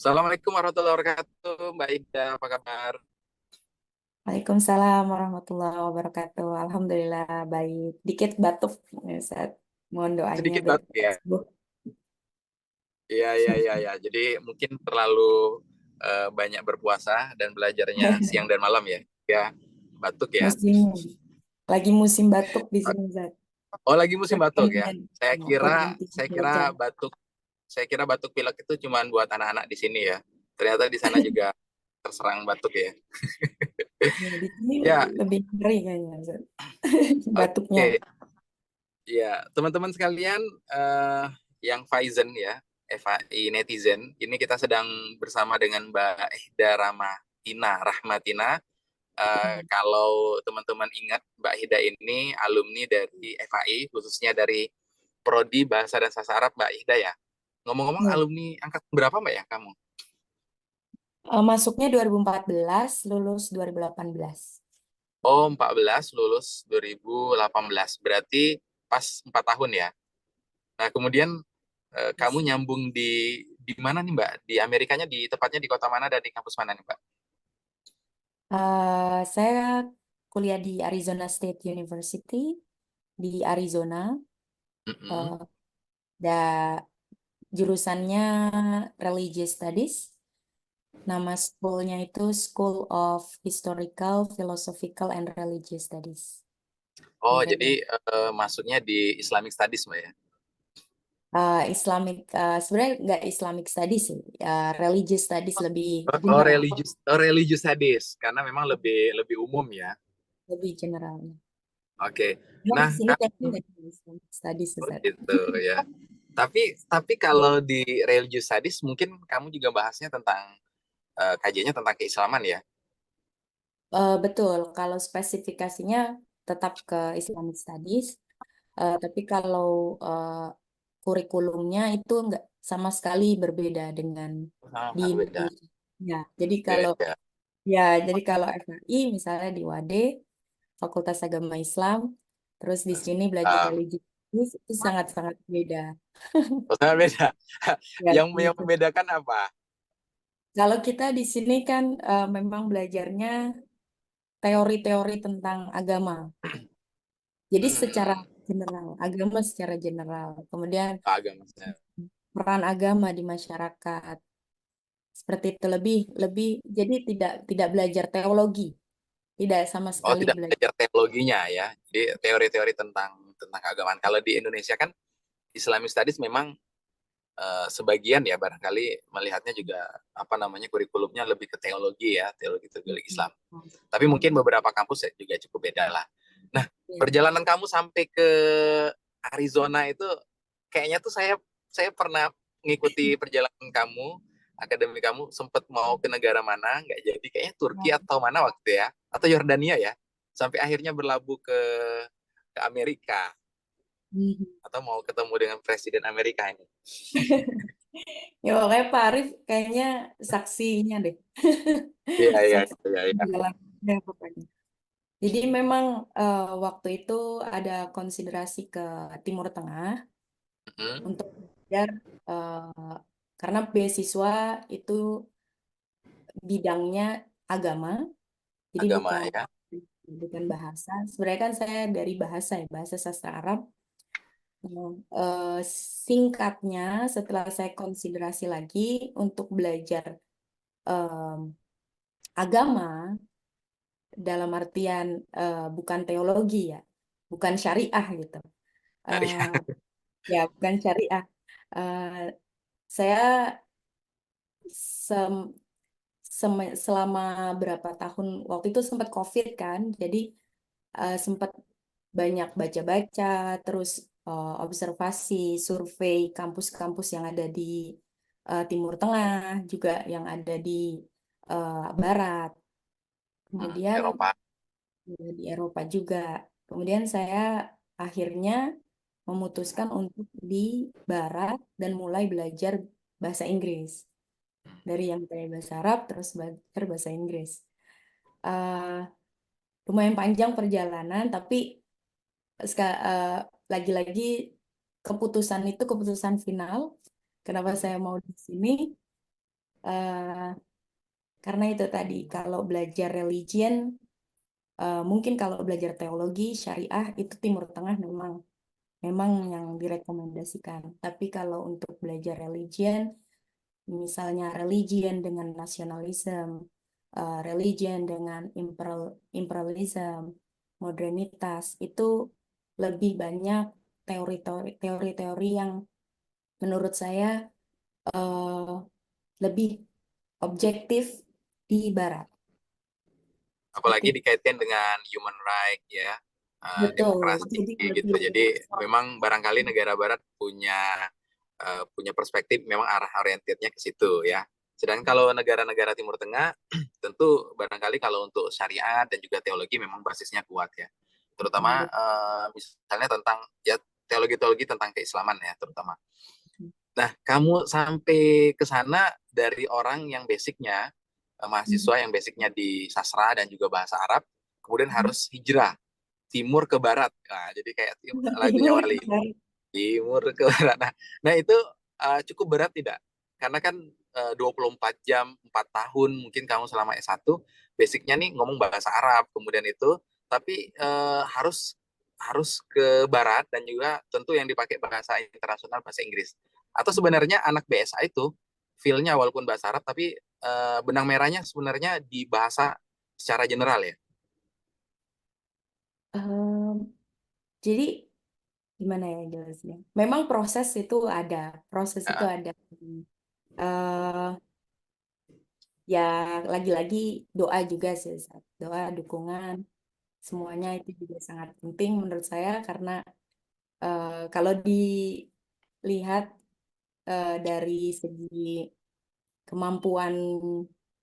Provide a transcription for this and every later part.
Assalamualaikum warahmatullahi wabarakatuh, Mbak Ida, apa kabar? Waalaikumsalam warahmatullahi wabarakatuh. Alhamdulillah baik. Dikit batuk ya, saat mohon doanya Sedikit biar banget ya. sembuh. Iya, iya, iya, iya. Jadi mungkin terlalu banyak berpuasa dan belajarnya siang dan malam ya. Ya, batuk ya. Musim lagi musim batuk di sini, Zat. Oh, lagi musim batuk ya. Pergantian, Saya kira, pergantian saya kira cuaca. batuk, saya kira batuk pilek itu cuma buat anak-anak di sini ya. Ternyata di sana juga terserang batuk ya. Ya, di sini Ya, lebih ngeri kayaknya, Zat. Batuknya. oke. Ya, teman-teman sekalian eh, yang Faizen ya, FAI netizen, ini kita sedang bersama dengan Mbak Hida Rahmatina. Kalau teman-teman ingat, Mbak Hida ini alumni dari FAI, khususnya dari Prodi Bahasa dan Sastra Arab, Mbak Hida ya. Ngomong-ngomong, Ya. alumni angkatan berapa Mbak ya kamu? Masuknya 2014, lulus 2018. Oh, 14, lulus 2018. Berarti pas 4 tahun ya. Nah, kemudian kamu Yes. nyambung di mana nih Mbak? Di Amerikanya di tepatnya di kota mana dan di kampus mana nih Mbak? Saya kuliah di Arizona State University di Arizona. Mm-mm. Eh, da, Jurusannya Religious Studies. Nama schoolnya itu School of Historical, Philosophical, and Religious Studies. Oh, Sampai jadi masuknya di Islamic Studies Mbak ya? Islamic, sebenarnya nggak Islamic Studies sih, Religious Studies lebih Oh, general, religious studies karena memang lebih lebih umum ya. lebih general. Oke. Cuma di Nah, sini kayaknya nggak ada Islamic Studies, oh Ustaz. gitu ya. Tapi kalau di religious studies mungkin kamu juga bahasnya tentang kajiannya tentang keislaman ya. Betul, kalau spesifikasinya tetap ke Islamic Studies. Tapi kalau eh, kurikulumnya itu nggak sama sekali berbeda dengan di Sangat beda. Indonesia. Ya, jadi kalau Beda. ya, jadi kalau FAI misalnya di WADE, Fakultas Agama Islam, terus di sini belajar Ah, religi itu sangat-sangat beda. sangat beda. Ya, Yang gitu. membedakan apa? Kalau kita di sini kan memang belajarnya teori-teori tentang agama. Jadi secara Hmm, general, agama secara general. Kemudian agama. peran agama di masyarakat. Seperti itu lebih lebih jadi tidak belajar teologi, tidak sama Oh, sekali tidak belajar. belajar teologinya ya. Jadi teori-teori tentang keagamaan. Kalau di Indonesia kan Islamic Studies memang sebagian ya barangkali melihatnya juga apa namanya kurikulumnya lebih ke teologi ya, teologi Islam. Tapi mungkin beberapa kampus ya juga cukup beda lah. Nah, Ya. perjalanan kamu sampai ke Arizona itu kayaknya tuh saya pernah mengikuti perjalanan kamu, akademi kamu sempat mau ke negara mana, nggak jadi kayaknya Turki atau mana waktu ya, atau Yordania ya, sampai akhirnya berlabuh ke Amerika Mhm. atau mau ketemu dengan Presiden Amerika ini. Ya pokoknya Pak Arif kayaknya saksinya deh. Iya, iya, Saksi iya, iya. jalannya pokoknya. Jadi memang waktu itu ada konsiderasi ke Timur Tengah Mm-mm. untuk belajar karena beasiswa itu bidangnya agama, jadi Agama bukan ya. bukan bahasa. Sebenarnya kan saya dari bahasa ya, bahasa sastra Arab. Nah, singkatnya, setelah saya konsiderasi lagi untuk belajar em, agama dalam artian bukan teologi ya, bukan syariah gitu. Dari Eh, ya, bukan syariah. Eh, saya sem- selama berapa tahun waktu itu sempat COVID kan, jadi sempat banyak baca-baca, terus observasi, survei kampus-kampus yang ada di Timur Tengah, juga yang ada di Barat, kemudian Eropa. di Eropa juga. Kemudian saya akhirnya memutuskan untuk di Barat dan mulai belajar bahasa Inggris. Dari yang saya bahasa Arab, terus belajar bahasa Inggris. Eh, Lumayan panjang perjalanan, tapi Ska- eh, lagi-lagi keputusan itu keputusan final. Kenapa saya mau di sini? Eh, karena itu tadi, kalau belajar religion, mungkin kalau belajar teologi, syariah, itu Timur Tengah memang memang yang direkomendasikan. Tapi kalau untuk belajar religion, misalnya religion dengan nasionalisme, religion dengan imperialism, modernitas, itu lebih banyak teori-teori yang menurut saya eh, lebih objektif di Barat. Seperti Apalagi dikaitkan dengan human right ya, betul, demokrasi jadi gitu. lebih Jadi memang barangkali negara barat punya punya perspektif memang arah orientednya ke situ ya. Sedangkan kalau negara-negara Timur Tengah tentu barangkali kalau untuk syariat dan juga teologi memang basisnya kuat ya. Terutama misalnya tentang ya teologi-teologi tentang keislaman ya terutama. Nah, kamu sampai ke sana dari orang yang basicnya mahasiswa yang basicnya di sastra dan juga bahasa Arab, kemudian harus hijrah timur ke barat. Nah, jadi kayak lagunya timur ke Wali, Barat. timur ke barat. Nah itu cukup berat tidak? Karena kan 24 jam, 4 tahun mungkin kamu selama S1, basicnya nih ngomong bahasa Arab, kemudian itu, tapi harus harus ke barat dan juga tentu yang dipakai bahasa internasional bahasa Inggris. Atau sebenarnya anak BSA itu feel-nya walaupun bahasa Arab tapi benang merahnya sebenarnya di bahasa secara general ya. Em, jadi gimana ya jelasnya? Memang proses itu Uh, ada. Ya lagi-lagi doa juga sih, Sat. Doa, dukungan, semuanya itu juga sangat penting menurut saya karena kalau dilihat dari segi kemampuan,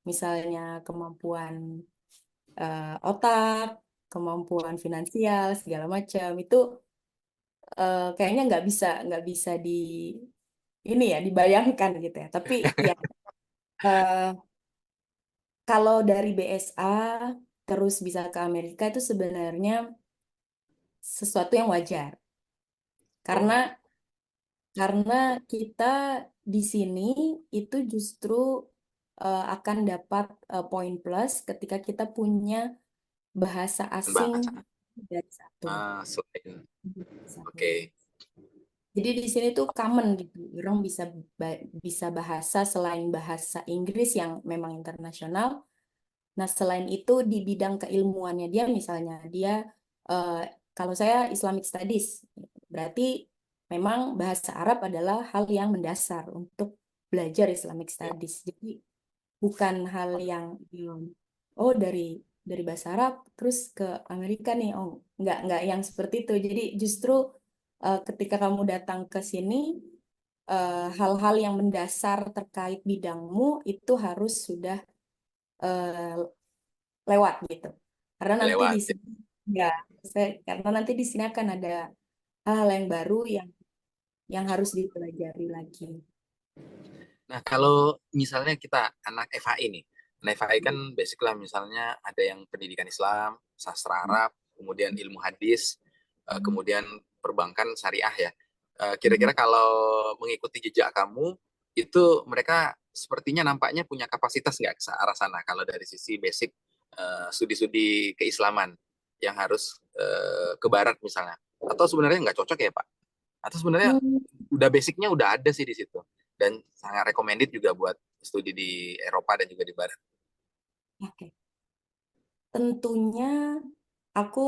misalnya kemampuan otak, kemampuan finansial segala macam itu kayaknya nggak bisa di ini ya dibayangkan gitu ya. Tapi ya eh, kalau dari BSA terus bisa ke Amerika itu sebenarnya sesuatu yang wajar oh, karena kita di sini itu justru akan dapat poin plus ketika kita punya bahasa asing bahasa. dari satu. Selain. Satu. Oke. Jadi di sini tuh common gitu, orang bisa bahasa selain bahasa Inggris yang memang internasional. Nah, selain itu di bidang keilmuannya dia misalnya dia eh, kalau saya Islamic Studies, berarti memang bahasa Arab adalah hal yang mendasar untuk belajar Islamic Ya. Studies. Jadi bukan hal yang oh dari bahasa Arab terus ke Amerika nih. Oh, nggak yang seperti itu. Jadi justru ketika kamu datang ke sini hal-hal yang mendasar terkait bidangmu itu harus sudah eh, lewat gitu. Karena nanti di Lewat. sini ya, karena nanti di sini akan ada hal-hal yang baru yang harus dipelajari lagi. Nah, kalau misalnya kita anak FHI nih, anak FHI kan basic lah misalnya ada yang pendidikan Islam, sastra Arab, kemudian ilmu hadis, kemudian perbankan syariah ya. Kira-kira kalau mengikuti jejak kamu, itu mereka sepertinya nampaknya punya kapasitas nggak ke arah sana kalau dari sisi basic studi-studi keislaman yang harus ke barat misalnya. Atau sebenarnya nggak cocok ya, Pak? Atau sebenarnya Hmm, udah basicnya udah ada sih di situ dan sangat recommended juga buat studi di Eropa dan juga di Barat. oke. Tentunya aku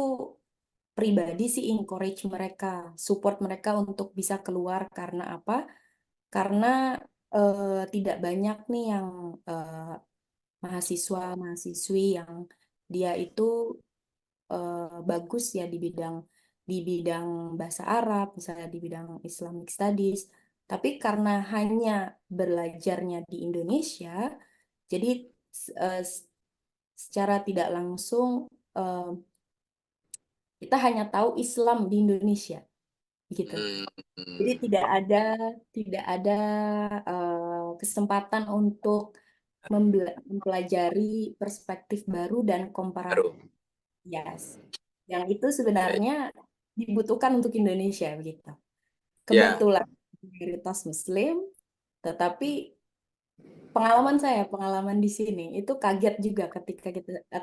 pribadi sih encourage mereka, support mereka untuk bisa keluar karena apa? Karena tidak banyak nih yang mahasiswa-mahasiswi yang dia itu bagus ya di bidang bahasa Arab, misalnya di bidang Islamic Studies. Tapi karena hanya belajarnya di Indonesia, jadi secara tidak langsung eh, kita hanya tahu Islam di Indonesia, gitu. Hmm, Jadi tidak ada kesempatan untuk mempelajari perspektif baru dan komparatif. baru. Yes. Yang itu Ya, sebenarnya dibutuhkan untuk Indonesia begitu. ya, Kebetulan mayoritas Muslim, tetapi pengalaman di sini itu kaget juga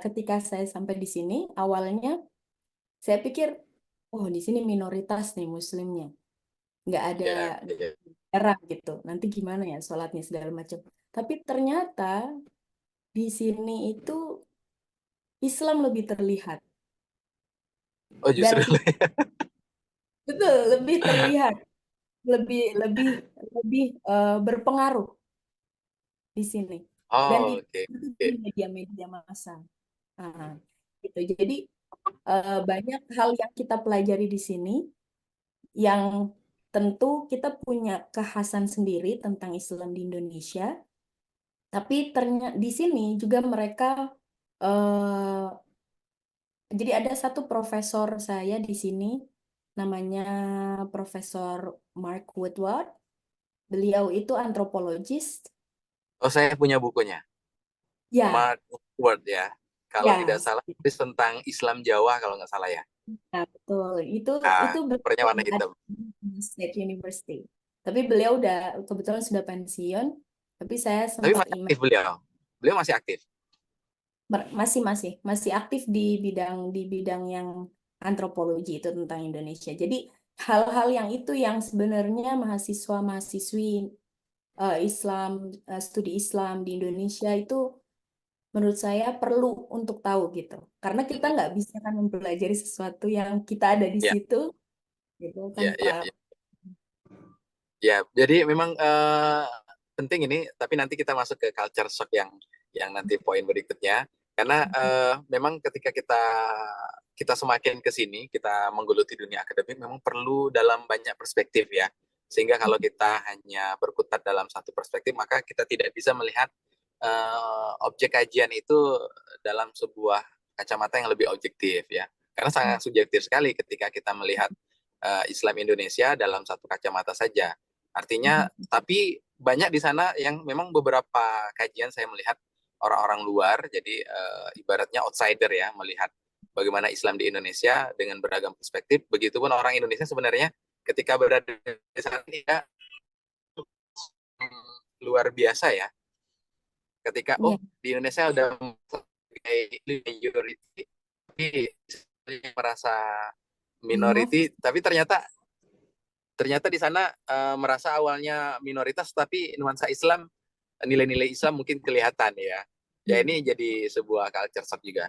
ketika saya sampai di sini. Awalnya saya pikir, oh di sini minoritas nih Muslimnya, nggak ada Ya, ya. daerah gitu. Nanti gimana ya sholatnya segala macam. Tapi ternyata di sini itu Islam lebih terlihat Oh dan justru. betul lebih terlihat, lebih lebih lebih berpengaruh di sini dan Oh, itu oke. di Oke. media-media massa. Nah, gitu. Jadi banyak hal yang kita pelajari di sini yang tentu kita punya kekhasan sendiri tentang Islam di Indonesia, tapi ternyata di sini juga mereka eh, jadi ada satu profesor saya di sini namanya Profesor Mark Woodward. Beliau itu antropologis. Oh, saya punya bukunya. Ya, Mark Word ya. Kalau ya, tidak salah, tulis tentang Islam Jawa kalau nggak salah ya. nah, betul. Itu Nah, beliau covernya warna ada hitam. di State University. Tapi beliau udah kebetulan sudah pensiun. Tapi saya Tapi sempat masih email aktif beliau. Beliau masih aktif. masih aktif di bidang yang antropologi itu tentang Indonesia. Jadi hal-hal yang itu yang sebenarnya mahasiswa-mahasiswi Islam studi Islam di Indonesia itu menurut saya perlu untuk tahu gitu. Karena kita Mm-mm. nggak bisa kan mempelajari sesuatu yang kita ada di Ya, situ gitu ya, tanpa ya, ya. Ya, jadi memang penting ini, tapi nanti kita masuk ke culture shock yang nanti poin berikutnya. Karena memang ketika kita kita semakin ke sini, kita menggeluti dunia akademik, memang perlu dalam banyak perspektif ya. Sehingga kalau kita hanya berkutat dalam satu perspektif, maka kita tidak bisa melihat objek kajian itu dalam sebuah kacamata yang lebih objektif ya. Karena sangat subjektif sekali ketika kita melihat Islam Indonesia dalam satu kacamata saja. Artinya, tapi banyak di sana yang memang beberapa kajian saya melihat orang-orang luar, jadi ibaratnya outsider ya, melihat bagaimana Islam di Indonesia dengan beragam perspektif. Begitupun orang Indonesia sebenarnya ketika berada di sana ya, luar biasa ya. Ketika Iya. di Indonesia udah majority, tapi merasa Minoritas. minority, tapi ternyata ternyata di sana merasa awalnya minoritas tapi nuansa Islam, nilai-nilai Islam mungkin kelihatan ya. Ya Iya. ini jadi sebuah culture shock juga.